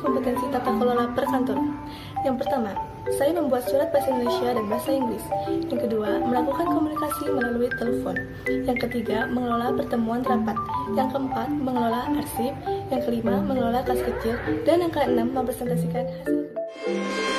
kompetensi tata kelola perkantoran. Yang pertama, saya membuat surat bahasa Indonesia dan bahasa Inggris. Yang kedua, melakukan komunikasi melalui telepon. Yang ketiga, mengelola pertemuan rapat. Yang keempat, mengelola arsip. Yang kelima, mengelola kelas kecil. Dan yang keenam, mempresentasikan hasil kerja.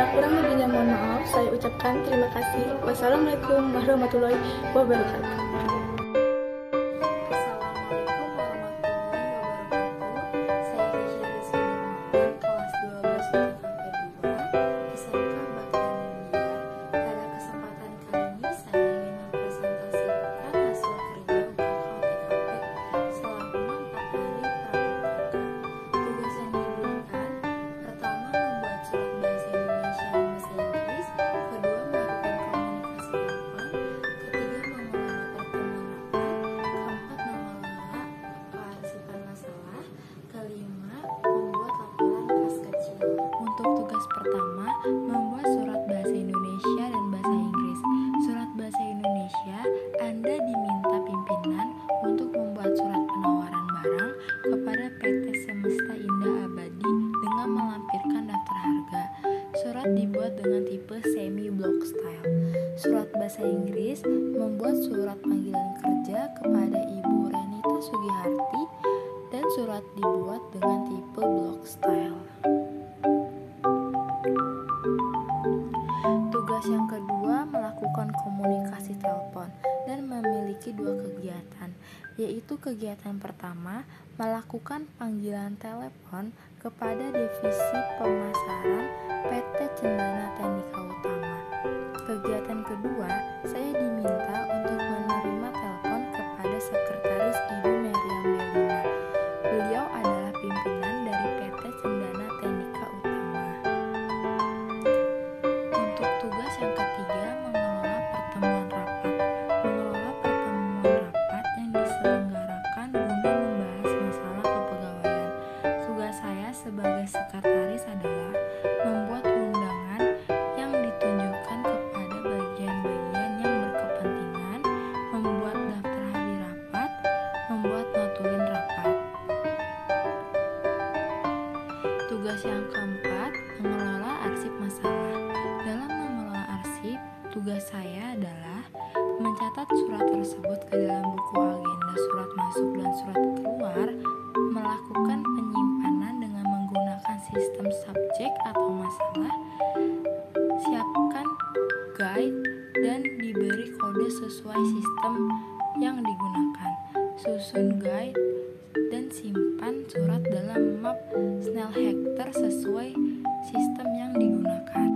Kurang lebihnya mohon maaf, saya ucapkan terima kasih. Wassalamualaikum warahmatullahi wabarakatuh. Pertama, membuat surat bahasa Indonesia dan bahasa Inggris. Surat bahasa Indonesia, Anda diminta pimpinan untuk membuat surat penawaran barang kepada PT Semesta Indah Abadi dengan melampirkan daftar harga. Surat dibuat dengan tipe semi-block style. Surat bahasa Inggris, membuat surat panggilan kerja kepada Ibu Renita Sugiharti dan surat dibuat dengan tipe block style. Tugas yang kedua, melakukan komunikasi telepon dan memiliki dua kegiatan, yaitu kegiatan pertama, melakukan panggilan telepon kepada divisi pemasaran PT Cendana Tendika Utama. Kegiatan kedua, saya diminta untuk menerima telepon kepada sekretaris Ibu Meriam Belina. Beliau adalah pimpinan dari PT Cendana Tendika Utama. Untuk tugas yang ketiga, mengelola pertemuan rapat. Mengelola pertemuan rapat yang diselenggarakan guna membahas masalah kepegawaian. Tugas saya sebagai sekretaris adalah membuat undangan yang ditunjukkan kepada bagian-bagian yang berkepentingan, membuat daftar hari rapat, membuat notulin rapat. Tugas yang keempat, mengelola arsip masalah. Dalam mengelola arsip, tugas saya adalah mencatat surat tersebut ke dalam buku agenda surat masuk dan surat keluar, melakukan penyimpanan dengan menggunakan sistem subjek atau masalah, siapkan guide dan diberi kode sesuai sistem yang digunakan, susun guide dan simpan surat dalam map Snellhector sesuai sistem yang digunakan.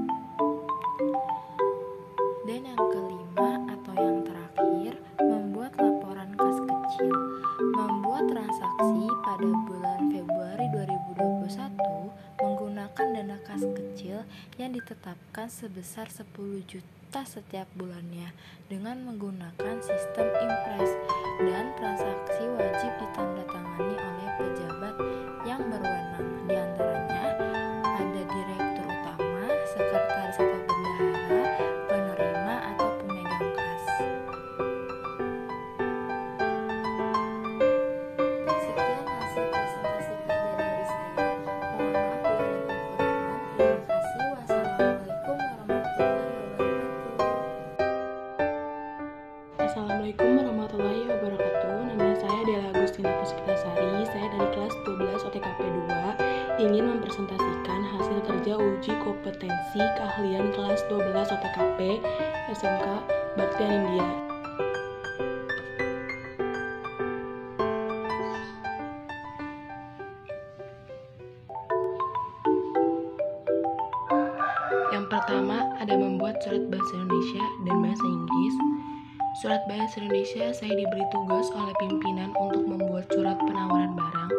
Dan yang kelima atau yang terakhir, membuat laporan kas kecil. Membuat transaksi pada bulan Februari 2021 menggunakan dana kas kecil yang ditetapkan sebesar 10 juta setiap bulannya dengan menggunakan sistem impres, dan transaksi wajib ditandatangani oleh pejabat yang berwenang, diantaranya ada direktur utama, sekretaris atau bendahara, penerima atau pemegang kas. Sekian hasil presentasi kerja dari saya. Mohon maaf bila ada kekurangan. Terima kasih. Wassalamualaikum warahmatullahi wabarakatuh. Assalamualaikum warahmatullahi wabarakatuh. Nama saya Dela Agustina Puspitasari. Saya dari kelas 12 OTKP 2 ingin mempresentasikan hasil kerja uji kompetensi keahlian kelas 12 OTKP SMK Baktian India. Yang pertama ada membuat surat bahasa Indonesia dan bahasa Inggris. Surat Bahasa Indonesia, saya diberi tugas oleh pimpinan untuk membuat surat penawaran barang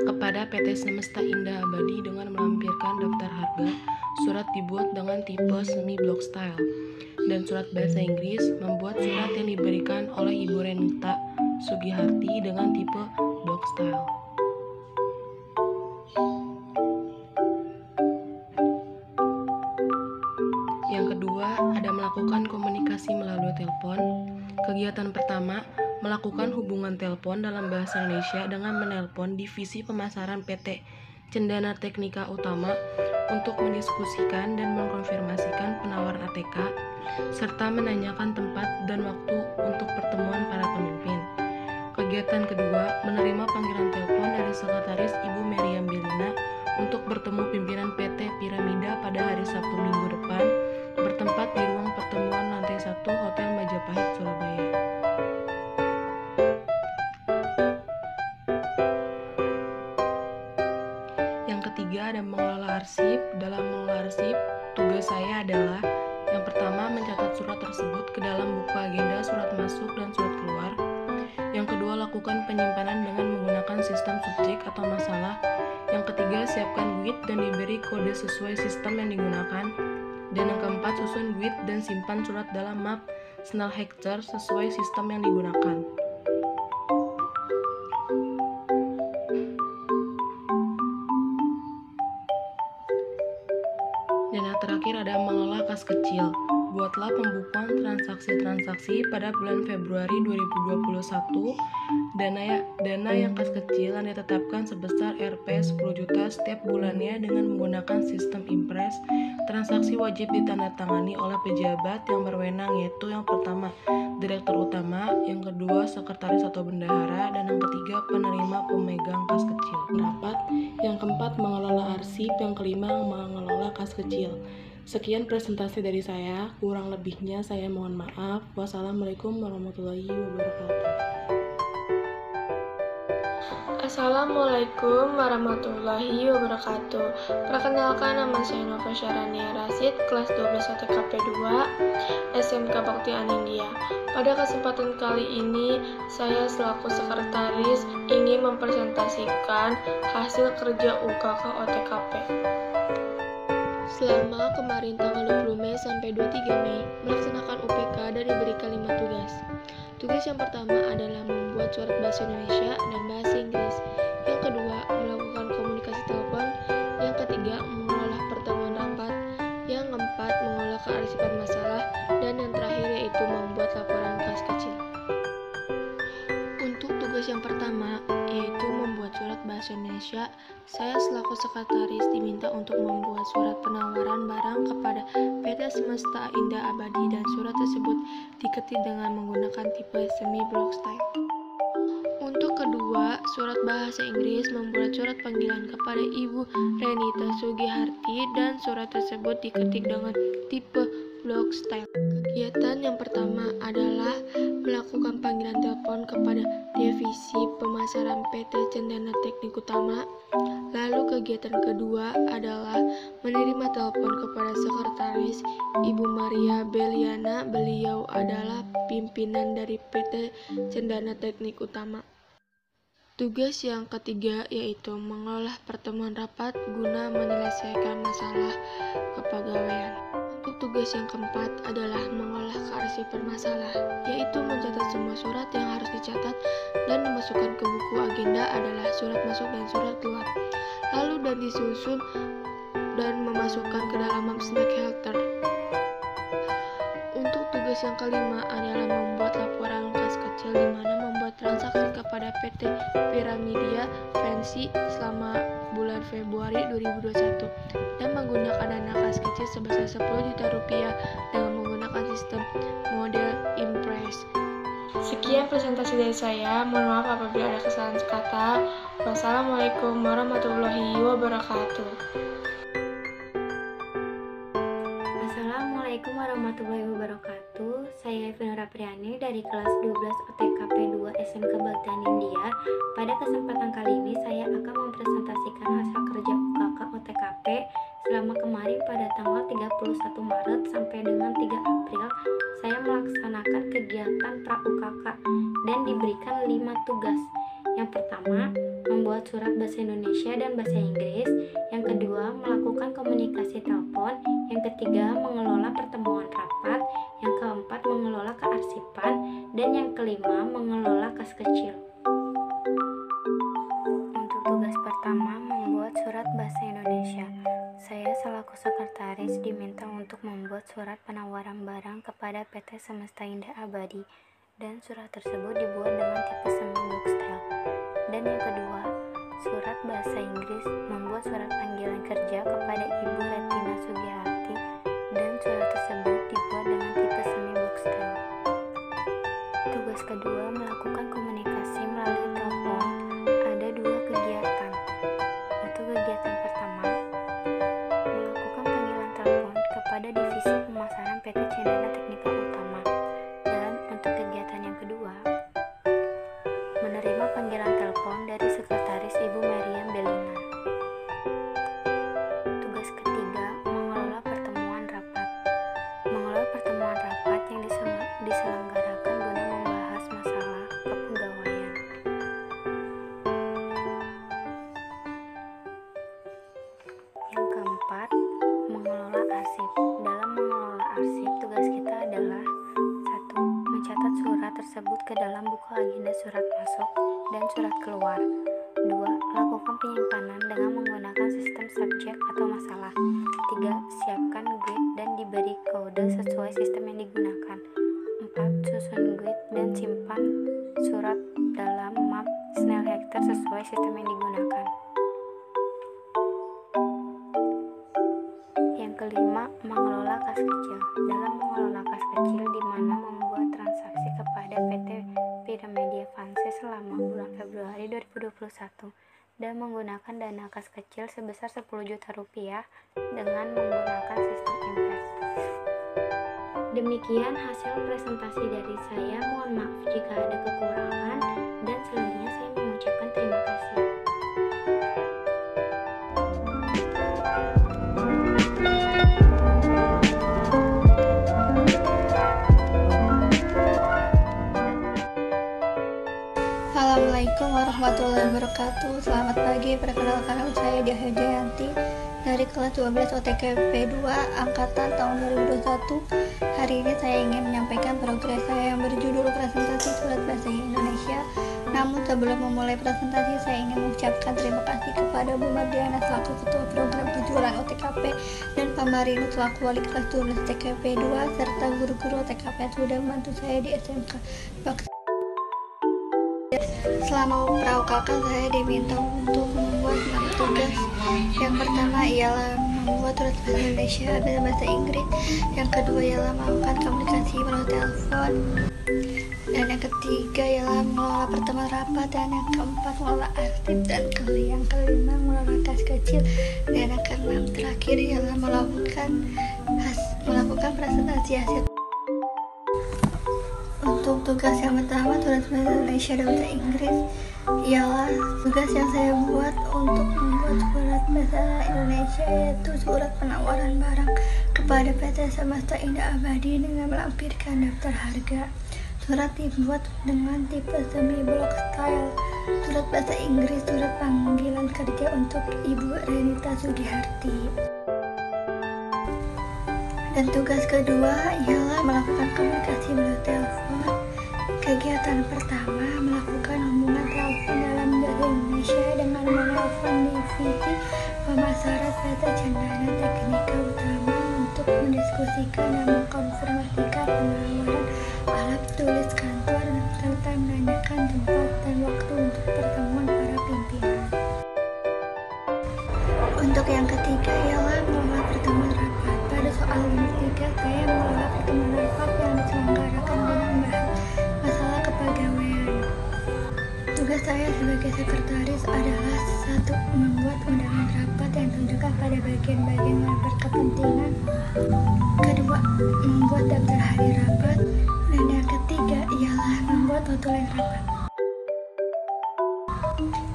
kepada PT Semesta Indah Abadi dengan melampirkan daftar harga. Surat dibuat dengan tipe semi block style. Dan surat bahasa Inggris membuat surat yang diberikan oleh Ibu Renita Sugiharti dengan tipe block style. Yang kedua, ada melakukan komunikasi melalui telepon. Kegiatan pertama, melakukan hubungan telepon dalam bahasa Indonesia dengan menelpon divisi pemasaran PT Cendana Teknika Utama untuk mendiskusikan dan mengkonfirmasikan penawaran ATK, serta menanyakan tempat dan waktu untuk pertemuan para pemimpin. Kegiatan kedua, menerima panggilan telepon dari Sekretaris Ibu Meriam Belina untuk bertemu pimpinan PT Piramida pada hari Sabtu minggu depan, bertempat di ruang pertemuan lantai 1 Hotel Majapahit, Surabaya. Yang ketiga, ada mengelola arsip. Dalam mengelola arsip, tugas saya adalah yang pertama, mencatat surat tersebut ke dalam buku agenda, surat masuk, dan surat keluar. Yang kedua, lakukan penyimpanan dengan menggunakan sistem subjek atau masalah. Yang ketiga, siapkan GUID dan diberi kode sesuai sistem yang digunakan. Dan yang keempat, susun GUID dan simpan surat dalam map Snellhector sesuai sistem yang digunakan. Dan yang terakhir ada mengelola kas kecil. Buatlah pembukuan transaksi-transaksi pada bulan Februari 2021. Dana yang kas kecil yang ditetapkan sebesar Rp 10 juta setiap bulannya dengan menggunakan sistem impres. Transaksi wajib ditandatangani oleh pejabat yang berwenang, yaitu yang pertama, Direktur Utama, yang kedua, Sekretaris atau Bendahara, dan yang ketiga, penerima pemegang kas kecil. Rapat. Yang keempat, mengelola arsip. Yang kelima, mengelola kas kecil. Sekian presentasi dari saya, kurang lebihnya saya mohon maaf. Wassalamualaikum warahmatullahi wabarakatuh. Assalamualaikum warahmatullahi wabarakatuh. Perkenalkan, nama saya Nova Syarania Rasid, kelas 12 OTKP 2, SMK Bakti Anindya. Pada kesempatan kali ini, saya selaku sekretaris ingin mempresentasikan hasil kerja UKK OTKP. Selama kemarin tanggal 20 Mei sampai 23 Mei, melaksanakan UPK dan diberikan 5 tugas. Tugas yang pertama adalah membuat surat bahasa Indonesia dan bahasa Inggris. Yang kedua, melakukan komunikasi telepon. Yang ketiga, mengelola pertemuan rapat. Yang keempat, mengelola kearsipan masalah. Dan yang terakhir yaitu membuat laporan kas kecil. Untuk tugas yang pertama, yaitu membuat surat bahasa Indonesia, saya selaku sekretaris diminta untuk membuat surat penawaran barang kepada PT Semesta Indah Abadi dan surat tersebut diketik dengan menggunakan tipe semi block style. Untuk kedua, surat bahasa Inggris, membuat surat panggilan kepada Ibu Renita Sugiharti dan surat tersebut diketik dengan tipe block style. Kegiatan yang pertama adalah melakukan panggilan telepon kepada divisi pemasaran PT Cendana Teknik Utama. Lalu kegiatan kedua adalah menerima telepon kepada sekretaris Ibu Maria Beliana. Beliau adalah pimpinan dari PT Cendana Teknik Utama. Tugas yang ketiga yaitu mengelola pertemuan rapat guna menyelesaikan masalah kepegawaian. Untuk tugas yang keempat adalah mengolah kearsipan masalah, yaitu mencatat semua surat yang harus dicatat dan dimasukkan ke buku agenda adalah surat masuk dan surat keluar. Lalu dan disusun dan memasukkan ke dalam map Snellhector. Untuk tugas yang kelima adalah membuat laporan kas kecil, di mana membuat transaksi kepada PT Piramida Fancy selama bulan Februari 2021 dan menggunakan dana kas kecil sebesar 10 juta rupiah dengan menggunakan sistem model impres. Sekian presentasi dari saya. Mohon maaf apabila ada kesalahan kata. Wassalamualaikum warahmatullahi wabarakatuh. Assalamualaikum warahmatullahi wabarakatuh. Saya Evinora Priani dari kelas 12 OTKP 2 SMK Baghdad India. Pada kesempatan kali ini saya akan mempresentasikan hasil kerja UKK OTKP selama kemarin pada tanggal 31 Maret sampai dengan 3 April. Saya melaksanakan kegiatan pra-UKK dan diberikan 5 tugas. Yang pertama, membuat surat bahasa Indonesia dan bahasa Inggris. Yang kedua, melakukan komunikasi telepon. Yang ketiga, mengelola pertemuan rapat. Yang keempat, mengelola kearsipan. Dan yang kelima, mengelola kas kecil. Untuk tugas pertama, membuat surat bahasa Indonesia. Saya selaku sekretaris diminta untuk membuat surat penawaran barang kepada PT Semesta Indah Abadi, dan surat tersebut dibuat dengan tipe semi-box style. Dan yang kedua, surat bahasa Inggris, membuat surat panggilan kerja kepada Ibu Retina Sugiharti, dan surat tersebut dibuat dengan tipe semi-box style. Tugas kedua, melakukan komunikasi melalui telepon. Ada 2 kegiatan. Atau kegiatan pertama, melakukan panggilan telepon kepada divisi pemasaran PT Cendana Teknika Utama. Dan untuk kegiatan yang kedua, menerima panggilan telepon dari sekretaris Ibu Mariam Belina. Tugas ketiga, mengelola pertemuan rapat. Mengelola pertemuan rapat yang diselenggarakan guna membahas masalah kepegawaian. Yang keempat, mengelola arsip. Dalam mengelola arsip, tugas kita adalah 1. Mencatat surat tersebut ke dalam buku agenda surat masuk dan surat keluar. 2. Lakukan penyimpanan dengan menggunakan sistem subjek atau masalah. 3. Siapkan guide dan diberi kode sesuai sistem yang digunakan. 4. Susun guide dan simpan surat dalam map Snellhector sesuai sistem yang digunakan. Yang kelima, mengelola kas kecil. Dalam mengelola kas kecil di mana membuat transaksi kepada PT Piramedia Fanse selama bulan Februari 2021 dan menggunakan dana kas kecil sebesar 10 juta rupiah dengan menggunakan sistem Impres. Demikian hasil presentasi dari saya. Mohon maaf jika ada kekurangan, dan selanjutnya saya mengucapkan terima kasih. Assalamualaikum warahmatullahi wabarakatuh. Selamat pagi, perkenalkan nama saya Diah Jayanti dari kelas 12 OTKP 2 angkatan tahun 2021. Hari ini saya ingin menyampaikan progres saya yang berjudul presentasi surat bahasa Indonesia. Namun sebelum memulai presentasi, saya ingin mengucapkan terima kasih kepada Bu Mardiana selaku ketua program kejuaraan OTKP dan Pak Marino selaku wali kelas 12 OTKP 2 serta guru-guru OTKP yang sudah membantu saya di SMK. Selama pra-UKK saya diminta untuk membuat 6 tugas. Yang pertama ialah membuat surat bahasa Indonesia dan bahasa Inggris. Yang kedua ialah melakukan komunikasi melalui telepon. Dan yang ketiga ialah mengelola pertemuan rapat. Dan yang keempat mengelola arsip. Dan yang kelima mengelola kas kecil. Dan yang keenam terakhir ialah melakukan presentasi hasil. Untuk tugas yang pertama, surat bahasa Indonesia dan bahasa Inggris, ialah tugas yang saya buat untuk membuat surat bahasa Indonesia, yaitu surat penawaran barang kepada PT Semesta Indah Abadi dengan melampirkan daftar harga. Surat dibuat dengan tipe semi-block style. Surat bahasa Inggris, surat panggilan kerja untuk Ibu Renita Sugiharti. Dan tugas kedua ialah melakukan komunikasi melalui telepon. Kegiatan pertama, melakukan hubungan telepon dalam bahasa Indonesia dengan menelpon divisi pemasaran PT Cendana Teknika Utama untuk mendiskusikan dan mengkonfirmasikan penawaran alat tulis kantor serta menanyakan tempat dan waktu untuk pertemuan para pimpinan. Untuk yang ketiga ialah mengelola pertemuan rapat. Pada soal nomor 3, saya mengelola pertemuan rapat yang diselenggarakan guna membahas masalah kepegawaian. Tugas saya sebagai sekretaris adalah 1. Membuat undangan rapat yang yang terdekat pada bagian-bagian yang berkepentingan. Kedua, membuat daftar hari rapat. Dan yang ketiga ialah membuat notulen rapat.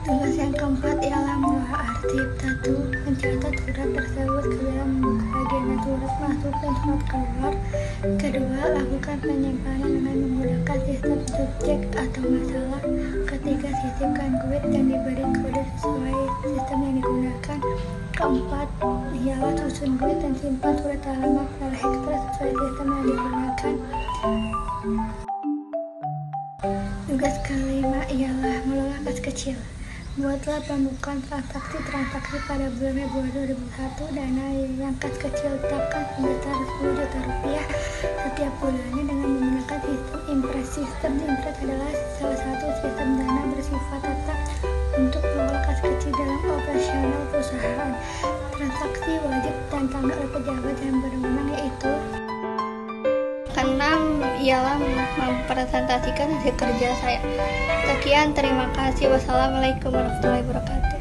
Tugas yang keempat ialah mengolah arsip. 1. Mencatat surat tersebut ke dalam buku agenda surat masuk dan surat keluar. Kedua, lakukan penyimpanan dengan menggunakan sistem subjek atau masalah. Ketiga, sisipkan kuit dan diberi kode sesuai sistem yang digunakan. Keempat, ialah susun kuit dan simpan surat alamat file ekstra sesuai sistem yang digunakan. Tugas kelima ialah mengelola kas kecil. Buatlah pembukuan transaksi pada bulan Februari 2001. Dana yang kas kecil tetapkan sebesar 10 juta rupiah setiap bulannya dengan menggunakan sistem impres. Sistem impres adalah salah satu sistem dana bersifat tetap untuk mengelola kas kecil dalam operasional perusahaan. Transaksi wajib ditantangkan oleh pejabat yang berwenang, yaitu keenam ialah mempresentasikan hasil kerja saya. Sekian, terima kasih. Wassalamualaikum warahmatullahi wabarakatuh.